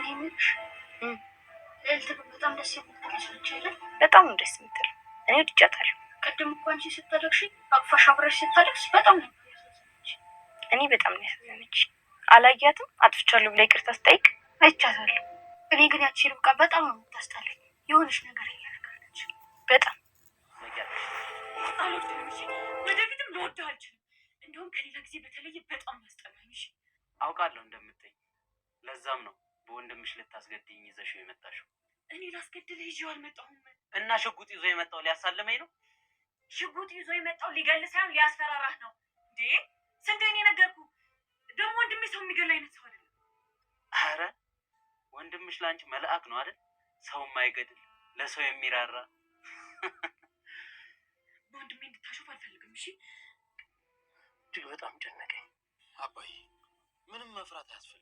እኔምልሽ ልዕልት ግን በጣም ደስ የምትለች ነች አይደል? በጣም ደስ የምትል እኔ ወድጃታለሁ። ቅድም እኮ አንቺ ስታለቅሺ አቅፋሽ አብረሽ ስታለቅስ በጣም ነው ያሳዘነች። እኔ በጣም ነው ያሳዘነች። አላያትም አጥፍቻለሁ ብላ ይቅርታ ስጠይቅ አይቻታለሁ። እኔ ግን ያቺ ርብቃ በጣም ነው የምታስጠላኝ። የሆነች ነገር እያደረገች በጣም ወደፊትም ልወድህ አልችልም። እንደውም ከሌላ ጊዜ በተለየ በጣም ያስጠላኝ። አውቃለሁ እንደምትይኝ። ለዛም ነው በወንድምሽ ልታስገድኝ ይዘሽው የመጣሽው። እኔ ላስገድልህ ይዤው አልመጣሁም። እና ሽጉጥ ይዞ የመጣው ሊያሳልመኝ ነው? ሽጉጥ ይዞ የመጣው ሊገልህ ሳይሆን ሊያስፈራራህ ነው እንዴ? ስንቴ እኔ ነገርኩህ። ደግሞ ወንድሜ ሰው የሚገል አይነት ሰው አይደለም። አረ ወንድምሽ ለአንቺ መልአክ ነው አይደል? ሰው የማይገድል ለሰው የሚራራ። በወንድሜ እንድታሾፍ አልፈልግም። እሺ እጅግ በጣም ጨነቀኝ። አባዬ ምንም መፍራት አያስፈልግም።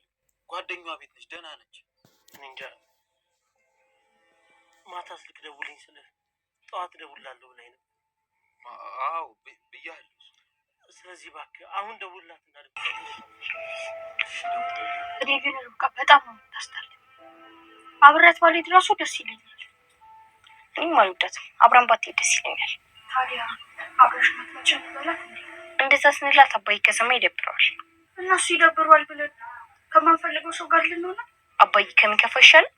ጓደኛዋ ቤት ነች፣ ደህና ነች። እኔ እንጃ ማታ ስልክ ደውልኝ ስልህ ጠዋት ደውላለሁ ብላኝ ነው። አዎ ብያለሁ። ስለዚህ እባክህ አሁን ደውልላት እና እኔ ግን ርብቃ በጣም ነው የምታስጠላኝ። አብሬያት ባልሄድ እራሱ ደስ ይለኛል። እኔም አልወዳትም። አብራን ባትሄድ ደስ ይለኛል። ታዲያ አብረሽ መጥመቻ በላት እንዴ? እንደዛ ስንላት አባዬ ከሰማ ይደብረዋል። እነሱ ይደብረዋል ብለን ከማንፈልገው ሰው ጋር ልንሆነ አባዬ ከሚከፋ ይሻላል።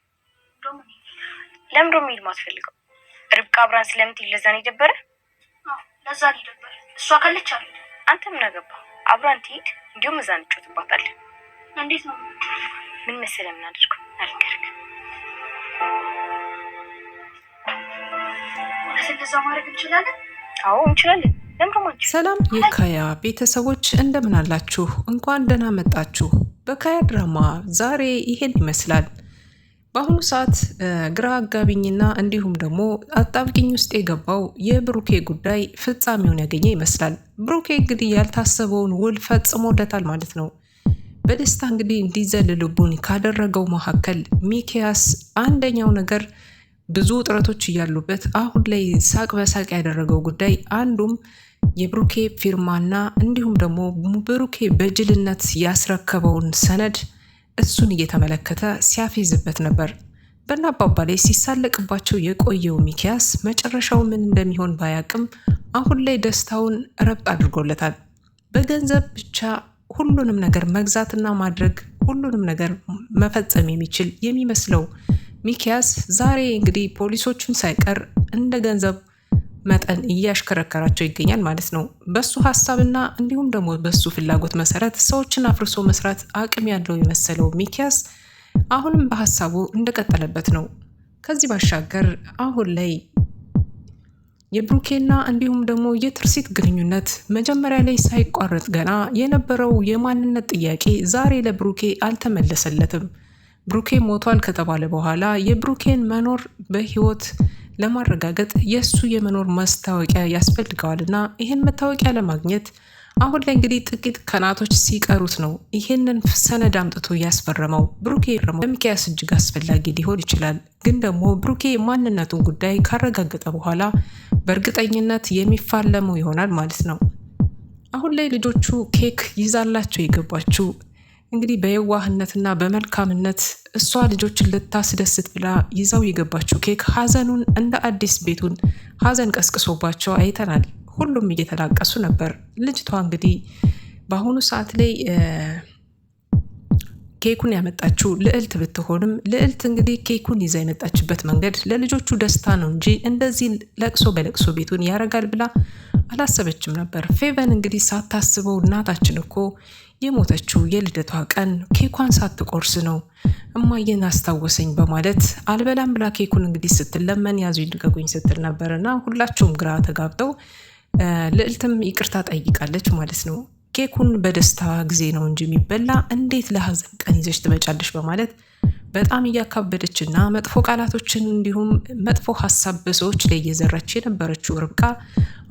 ለምንድነው መሄድ ማትፈልገው? ርብቃ አብራን ስለምትሄድ ለዛ ነው የደበረ? ለዛ ነው የደበረ። እሷ ካለች አለ አንተ ምን አገባህ? አብራን ትሄድ፣ እንዲሁም እዛ እንጫወትባታለን። እንዴት ነው? ምን መሰለህ የምናደርገው? አልከርክ እንደዛ ማድረግ እንችላለን? አዎ እንችላለን። ሰላም የካያ ቤተሰቦች እንደምን አላችሁ? እንኳን ደህና መጣችሁ። በካያ ድራማ ዛሬ ይሄን ይመስላል። በአሁኑ ሰዓት ግራ አጋቢኝና እንዲሁም ደግሞ አጣብቂኝ ውስጥ የገባው የብሩኬ ጉዳይ ፍጻሜውን ያገኘ ይመስላል። ብሩኬ እንግዲህ ያልታሰበውን ውል ፈጽሞለታል ማለት ነው። በደስታ እንግዲህ እንዲዘል ልቡን ካደረገው መካከል ሚኪያስ አንደኛው ነገር ብዙ ጥረቶች እያሉበት አሁን ላይ ሳቅ በሳቅ ያደረገው ጉዳይ አንዱም የብሩኬ ፊርማና እንዲሁም ደግሞ ብሩኬ በጅልነት ያስረከበውን ሰነድ እሱን እየተመለከተ ሲያፌዝበት ነበር። በአባባ ላይ ሲሳለቅባቸው የቆየው ሚኪያስ መጨረሻው ምን እንደሚሆን ባያቅም አሁን ላይ ደስታውን ረብ አድርጎለታል። በገንዘብ ብቻ ሁሉንም ነገር መግዛትና ማድረግ ሁሉንም ነገር መፈጸም የሚችል የሚመስለው ሚኪያስ ዛሬ እንግዲህ ፖሊሶቹን ሳይቀር እንደ ገንዘብ መጠን እያሽከረከራቸው ይገኛል ማለት ነው። በሱ ሀሳብና እንዲሁም ደግሞ በሱ ፍላጎት መሰረት ሰዎችን አፍርሶ መስራት አቅም ያለው የመሰለው ሚኪያስ አሁንም በሀሳቡ እንደቀጠለበት ነው። ከዚህ ባሻገር አሁን ላይ የብሩኬና እንዲሁም ደግሞ የትርሲት ግንኙነት መጀመሪያ ላይ ሳይቋረጥ ገና የነበረው የማንነት ጥያቄ ዛሬ ለብሩኬ አልተመለሰለትም። ብሩኬ ሞቷል ከተባለ በኋላ የብሩኬን መኖር በህይወት ለማረጋገጥ የሱ የመኖር ማስታወቂያ ያስፈልገዋልና ይህን መታወቂያ ለማግኘት አሁን ላይ እንግዲህ ጥቂት ቀናቶች ሲቀሩት ነው ይህንን ሰነድ አምጥቶ ያስፈረመው። ብሩኬ ለሚኪያስ እጅግ አስፈላጊ ሊሆን ይችላል፣ ግን ደግሞ ብሩኬ ማንነቱን ጉዳይ ካረጋገጠ በኋላ በእርግጠኝነት የሚፋለመው ይሆናል ማለት ነው። አሁን ላይ ልጆቹ ኬክ ይዛላቸው የገባችው እንግዲህ በየዋህነትና በመልካምነት እሷ ልጆችን ልታስደስት ብላ ይዛው የገባችው ኬክ ሀዘኑን እንደ አዲስ ቤቱን ሀዘን ቀስቅሶባቸው አይተናል። ሁሉም እየተላቀሱ ነበር። ልጅቷ እንግዲህ በአሁኑ ሰዓት ላይ ኬኩን ያመጣችው ልዕልት ብትሆንም ልዕልት እንግዲህ ኬኩን ይዛ የመጣችበት መንገድ ለልጆቹ ደስታ ነው እንጂ እንደዚህ ለቅሶ በለቅሶ ቤቱን ያረጋል ብላ አላሰበችም ነበር። ፌቨን እንግዲህ ሳታስበው እናታችን እኮ የሞተችው የልደቷ ቀን ኬኳን ሳትቆርስ ነው፣ እማዬን አስታወሰኝ በማለት አልበላም ብላ ኬኩን እንግዲህ ስትለመን ያዙ ይልቀቁኝ ስትል ነበርና ሁላቸውም ግራ ተጋብተው ልዕልትም ይቅርታ ጠይቃለች ማለት ነው። ኬኩን በደስታ ጊዜ ነው እንጂ የሚበላ እንዴት ለሀዘን ቀን ይዘሽ ትመጫለሽ በማለት በጣም እያካበደችና መጥፎ ቃላቶችን እንዲሁም መጥፎ ሀሳብ በሰዎች ላይ እየዘራች የነበረችው ርብቃ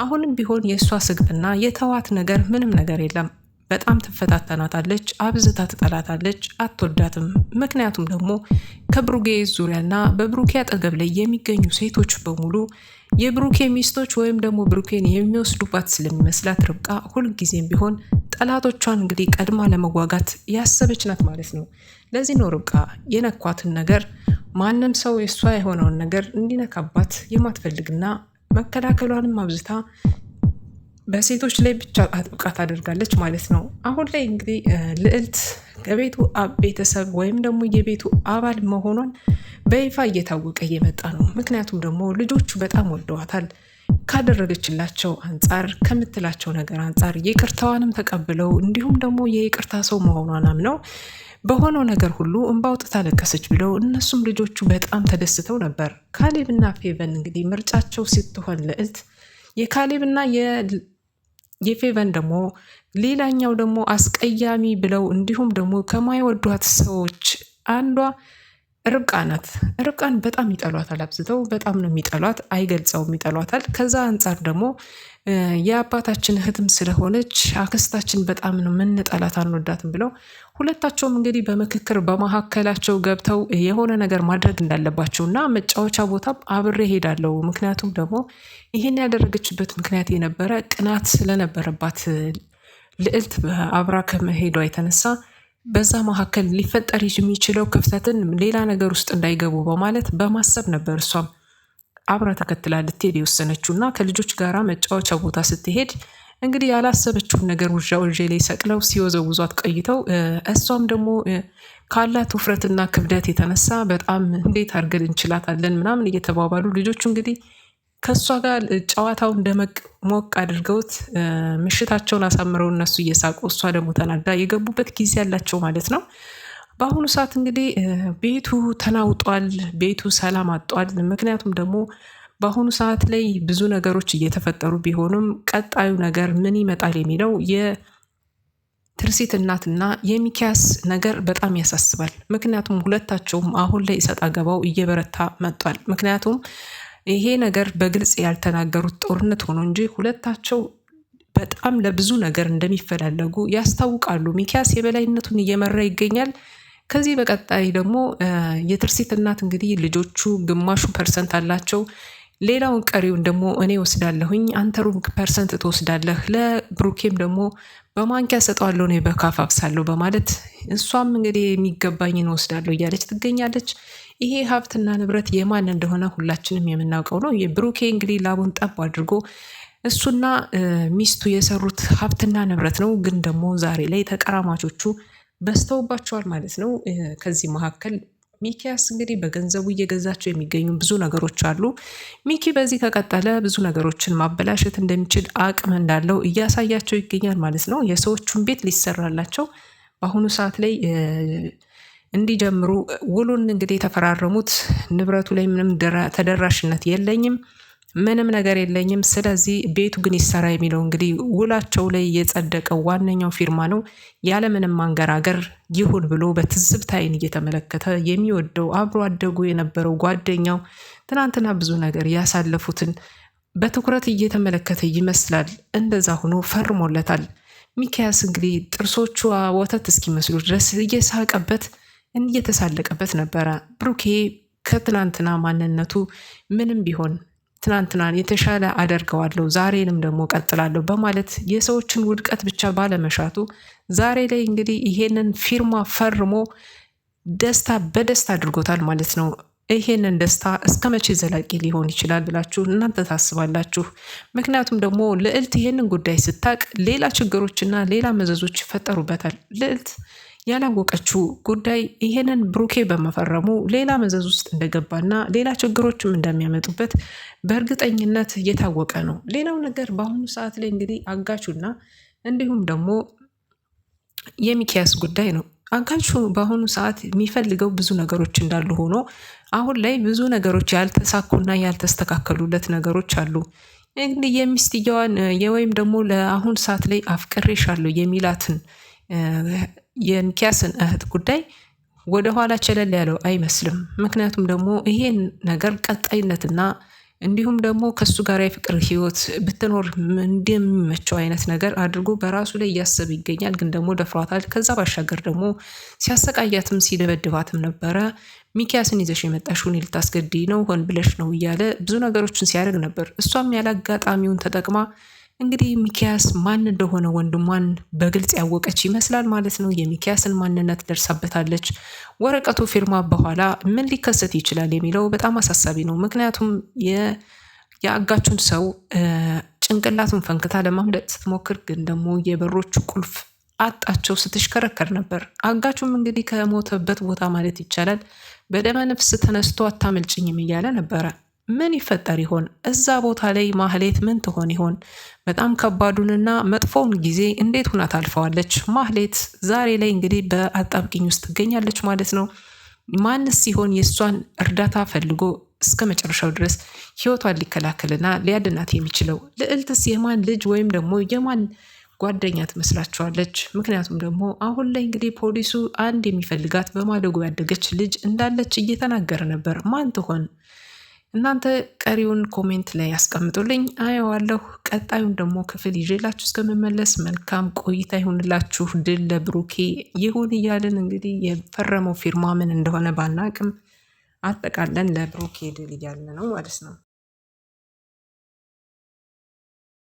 አሁንም ቢሆን የእሷ ስግጥና የተዋት ነገር ምንም ነገር የለም። በጣም ትፈታተናታለች፣ አብዝታ ትጠላታለች፣ አትወዳትም። ምክንያቱም ደግሞ ከብሩኬ ዙሪያና በብሩኬ አጠገብ ላይ የሚገኙ ሴቶች በሙሉ የብሩኬ ሚስቶች ወይም ደግሞ ብሩኬን የሚወስዱባት ስለሚመስላት ርብቃ ሁልጊዜም ቢሆን ጠላቶቿን እንግዲህ ቀድማ ለመዋጋት ያሰበች ናት ማለት ነው። ለዚህ ነው ርብቃ የነኳትን ነገር ማንም ሰው የእሷ የሆነውን ነገር እንዲነካባት የማትፈልግና መከላከሏንም አብዝታ በሴቶች ላይ ብቻ አጥብቃ ታደርጋለች ማለት ነው። አሁን ላይ እንግዲህ ልዕልት ከቤቱ ቤተሰብ ወይም ደግሞ የቤቱ አባል መሆኗን በይፋ እየታወቀ እየመጣ ነው። ምክንያቱም ደግሞ ልጆቹ በጣም ወደዋታል። ካደረገችላቸው አንጻር ከምትላቸው ነገር አንጻር ይቅርታዋንም ተቀብለው እንዲሁም ደግሞ የይቅርታ ሰው መሆኗን አምነው በሆነው ነገር ሁሉ እንባ አውጥታ ለቀሰች ብለው እነሱም ልጆቹ በጣም ተደስተው ነበር። ካሌብና ፌቨን እንግዲህ ምርጫቸው ስትሆን ልዕልት የካሌብና የፌቨን ደግሞ ሌላኛው ደግሞ አስቀያሚ ብለው እንዲሁም ደግሞ ከማይወዷት ሰዎች አንዷ ርብቃ ናት። ርብቃን በጣም ይጠሏታል፣ አብዝተው በጣም ነው የሚጠሏት፣ አይገልጸውም ይጠሏታል። ከዛ አንጻር ደግሞ የአባታችን እህትም ስለሆነች አክስታችን በጣም ነው ምንጠላት፣ አንወዳትም ብለው ሁለታቸውም እንግዲህ በምክክር በመካከላቸው ገብተው የሆነ ነገር ማድረግ እንዳለባቸው እና መጫወቻ ቦታም አብሬ ሄዳለሁ። ምክንያቱም ደግሞ ይህን ያደረገችበት ምክንያት የነበረ ቅናት ስለነበረባት ልዕልት አብራ ከመሄዷ የተነሳ በዛ መካከል ሊፈጠር የሚችለው ክፍተትን ሌላ ነገር ውስጥ እንዳይገቡ በማለት በማሰብ ነበር እሷም አብራ ተከትላ ልትሄድ የወሰነችው እና ከልጆች ጋራ መጫወቻ ቦታ ስትሄድ እንግዲህ ያላሰበችውን ነገር ውዣ ውዤ ላይ ሰቅለው ሲወዘውዟት ቆይተው እሷም ደግሞ ካላት ውፍረትና ክብደት የተነሳ በጣም እንዴት አድርገን እንችላታለን ምናምን እየተባባሉ ልጆቹ እንግዲህ ከእሷ ጋር ጨዋታውን ደመቅ ሞቅ አድርገውት ምሽታቸውን አሳምረው እነሱ እየሳቁ እሷ ደግሞ ተናዳ የገቡበት ጊዜ ያላቸው ማለት ነው። በአሁኑ ሰዓት እንግዲህ ቤቱ ተናውጧል፣ ቤቱ ሰላም አጧል። ምክንያቱም ደግሞ በአሁኑ ሰዓት ላይ ብዙ ነገሮች እየተፈጠሩ ቢሆኑም ቀጣዩ ነገር ምን ይመጣል የሚለው የትርሲት እናትና የሚኪያስ ነገር በጣም ያሳስባል። ምክንያቱም ሁለታቸውም አሁን ላይ እሰጥ አገባው እየበረታ መጧል። ምክንያቱም ይሄ ነገር በግልጽ ያልተናገሩት ጦርነት ሆኖ እንጂ ሁለታቸው በጣም ለብዙ ነገር እንደሚፈላለጉ ያስታውቃሉ። ሚኪያስ የበላይነቱን እየመራ ይገኛል። ከዚህ በቀጣይ ደግሞ የትርሲት እናት እንግዲህ ልጆቹ ግማሹ ፐርሰንት አላቸው፣ ሌላውን ቀሪውን ደግሞ እኔ ወስዳለሁኝ፣ አንተ ሩብ ፐርሰንት ትወስዳለህ፣ ለብሩኬም ደግሞ በማንኪያ ሰጠዋለሁ፣ እኔ በካፍ አብሳለሁ በማለት እሷም እንግዲህ የሚገባኝን ወስዳለሁ እያለች ትገኛለች። ይሄ ሀብትና ንብረት የማን እንደሆነ ሁላችንም የምናውቀው ነው። የብሩኬ እንግዲህ ላቡን ጠብ አድርጎ እሱና ሚስቱ የሰሩት ሀብትና ንብረት ነው። ግን ደግሞ ዛሬ ላይ ተቀራማቾቹ በዝተውባቸዋል ማለት ነው። ከዚህ መካከል ሚኪያስ እንግዲህ በገንዘቡ እየገዛቸው የሚገኙ ብዙ ነገሮች አሉ። ሚኪ በዚህ ከቀጠለ ብዙ ነገሮችን ማበላሸት እንደሚችል አቅም እንዳለው እያሳያቸው ይገኛል ማለት ነው። የሰዎቹን ቤት ሊሰራላቸው በአሁኑ ሰዓት ላይ እንዲጀምሩ ውሉን እንግዲህ የተፈራረሙት ንብረቱ ላይ ምንም ተደራሽነት የለኝም፣ ምንም ነገር የለኝም፣ ስለዚህ ቤቱ ግን ይሰራ የሚለው እንግዲህ ውላቸው ላይ የጸደቀው ዋነኛው ፊርማ ነው። ያለምንም ማንገራገር ይሁን ብሎ በትዝብት ዓይን እየተመለከተ የሚወደው አብሮ አደጉ የነበረው ጓደኛው ትናንትና ብዙ ነገር ያሳለፉትን በትኩረት እየተመለከተ ይመስላል። እንደዛ ሆኖ ፈርሞለታል። ሚኪያስ እንግዲህ ጥርሶቹ ወተት እስኪመስሉ ድረስ እየሳቀበት እየተሳለቀበት ነበረ። ብሩኬ ከትናንትና ማንነቱ ምንም ቢሆን ትናንትናን የተሻለ አደርገዋለሁ፣ ዛሬንም ደግሞ ቀጥላለሁ በማለት የሰዎችን ውድቀት ብቻ ባለመሻቱ ዛሬ ላይ እንግዲህ ይሄንን ፊርማ ፈርሞ ደስታ በደስታ አድርጎታል ማለት ነው። ይሄንን ደስታ እስከ መቼ ዘላቂ ሊሆን ይችላል ብላችሁ እናንተ ታስባላችሁ? ምክንያቱም ደግሞ ልዕልት ይሄንን ጉዳይ ስታቅ ሌላ ችግሮችና ሌላ መዘዞች ይፈጠሩበታል። ልዕልት ያላወቀችው ጉዳይ ይሄንን ብሩኬ በመፈረሙ ሌላ መዘዝ ውስጥ እንደገባና ሌላ ችግሮችም እንደሚያመጡበት በእርግጠኝነት እየታወቀ ነው። ሌላው ነገር በአሁኑ ሰዓት ላይ እንግዲህ አጋቹና እንዲሁም ደግሞ የሚኪያስ ጉዳይ ነው። አጋቹ በአሁኑ ሰዓት የሚፈልገው ብዙ ነገሮች እንዳሉ ሆኖ አሁን ላይ ብዙ ነገሮች ያልተሳኩና ያልተስተካከሉለት ነገሮች አሉ። እንግዲህ የሚስትየዋን ወይም ደግሞ ለአሁን ሰዓት ላይ አፍቅሬሻለሁ የሚላትን የሚኪያስን እህት ጉዳይ ወደኋላ ቸለል ያለው አይመስልም። ምክንያቱም ደግሞ ይሄን ነገር ቀጣይነትና እንዲሁም ደግሞ ከሱ ጋር የፍቅር ህይወት ብትኖር እንደሚመቸው አይነት ነገር አድርጎ በራሱ ላይ እያሰብ ይገኛል። ግን ደግሞ ደፍሯታል። ከዛ ባሻገር ደግሞ ሲያሰቃያትም ሲደበድባትም ነበረ። ሚኪያስን ይዘሽ የመጣሽውን ልታስገድይ ነው ሆን ብለሽ ነው እያለ ብዙ ነገሮችን ሲያደርግ ነበር። እሷም ያለ አጋጣሚውን ተጠቅማ እንግዲህ ሚኪያስ ማን እንደሆነ ወንድሟን በግልጽ ያወቀች ይመስላል ማለት ነው። የሚኪያስን ማንነት ደርሳበታለች። ወረቀቱ ፊርማ በኋላ ምን ሊከሰት ይችላል የሚለው በጣም አሳሳቢ ነው። ምክንያቱም የአጋቹን ሰው ጭንቅላቱን ፈንክታ ለማምለጥ ስትሞክር ግን ደግሞ የበሮቹ ቁልፍ አጣቸው፣ ስትሽከረከር ነበር። አጋቹም እንግዲህ ከሞተበት ቦታ ማለት ይቻላል በደመ ነፍስ ተነስቶ አታመልጭኝም እያለ ነበረ። ምን ይፈጠር ይሆን እዛ ቦታ ላይ? ማህሌት ምን ትሆን ይሆን? በጣም ከባዱንና መጥፎውን ጊዜ እንዴት ሁና ታልፈዋለች? ማህሌት ዛሬ ላይ እንግዲህ በአጣብቂኝ ውስጥ ትገኛለች ማለት ነው። ማንስ ሲሆን የእሷን እርዳታ ፈልጎ እስከ መጨረሻው ድረስ ህይወቷን ሊከላከልና ሊያድናት የሚችለው? ልዕልትስ የማን ልጅ ወይም ደግሞ የማን ጓደኛ ትመስላችኋለች? ምክንያቱም ደግሞ አሁን ላይ እንግዲህ ፖሊሱ አንድ የሚፈልጋት በማደጎ ያደገች ልጅ እንዳለች እየተናገረ ነበር። ማን ትሆን? እናንተ ቀሪውን ኮሜንት ላይ ያስቀምጡልኝ፣ አየዋለሁ። ቀጣዩን ደግሞ ክፍል ይዤላችሁ እስከምመለስ መልካም ቆይታ ይሁንላችሁ። ድል ለብሩኬ ይሁን እያልን እንግዲህ የፈረመው ፊርማ ምን እንደሆነ ባናቅም አጠቃለን ለብሩኬ ድል እያልን ነው ማለት ነው።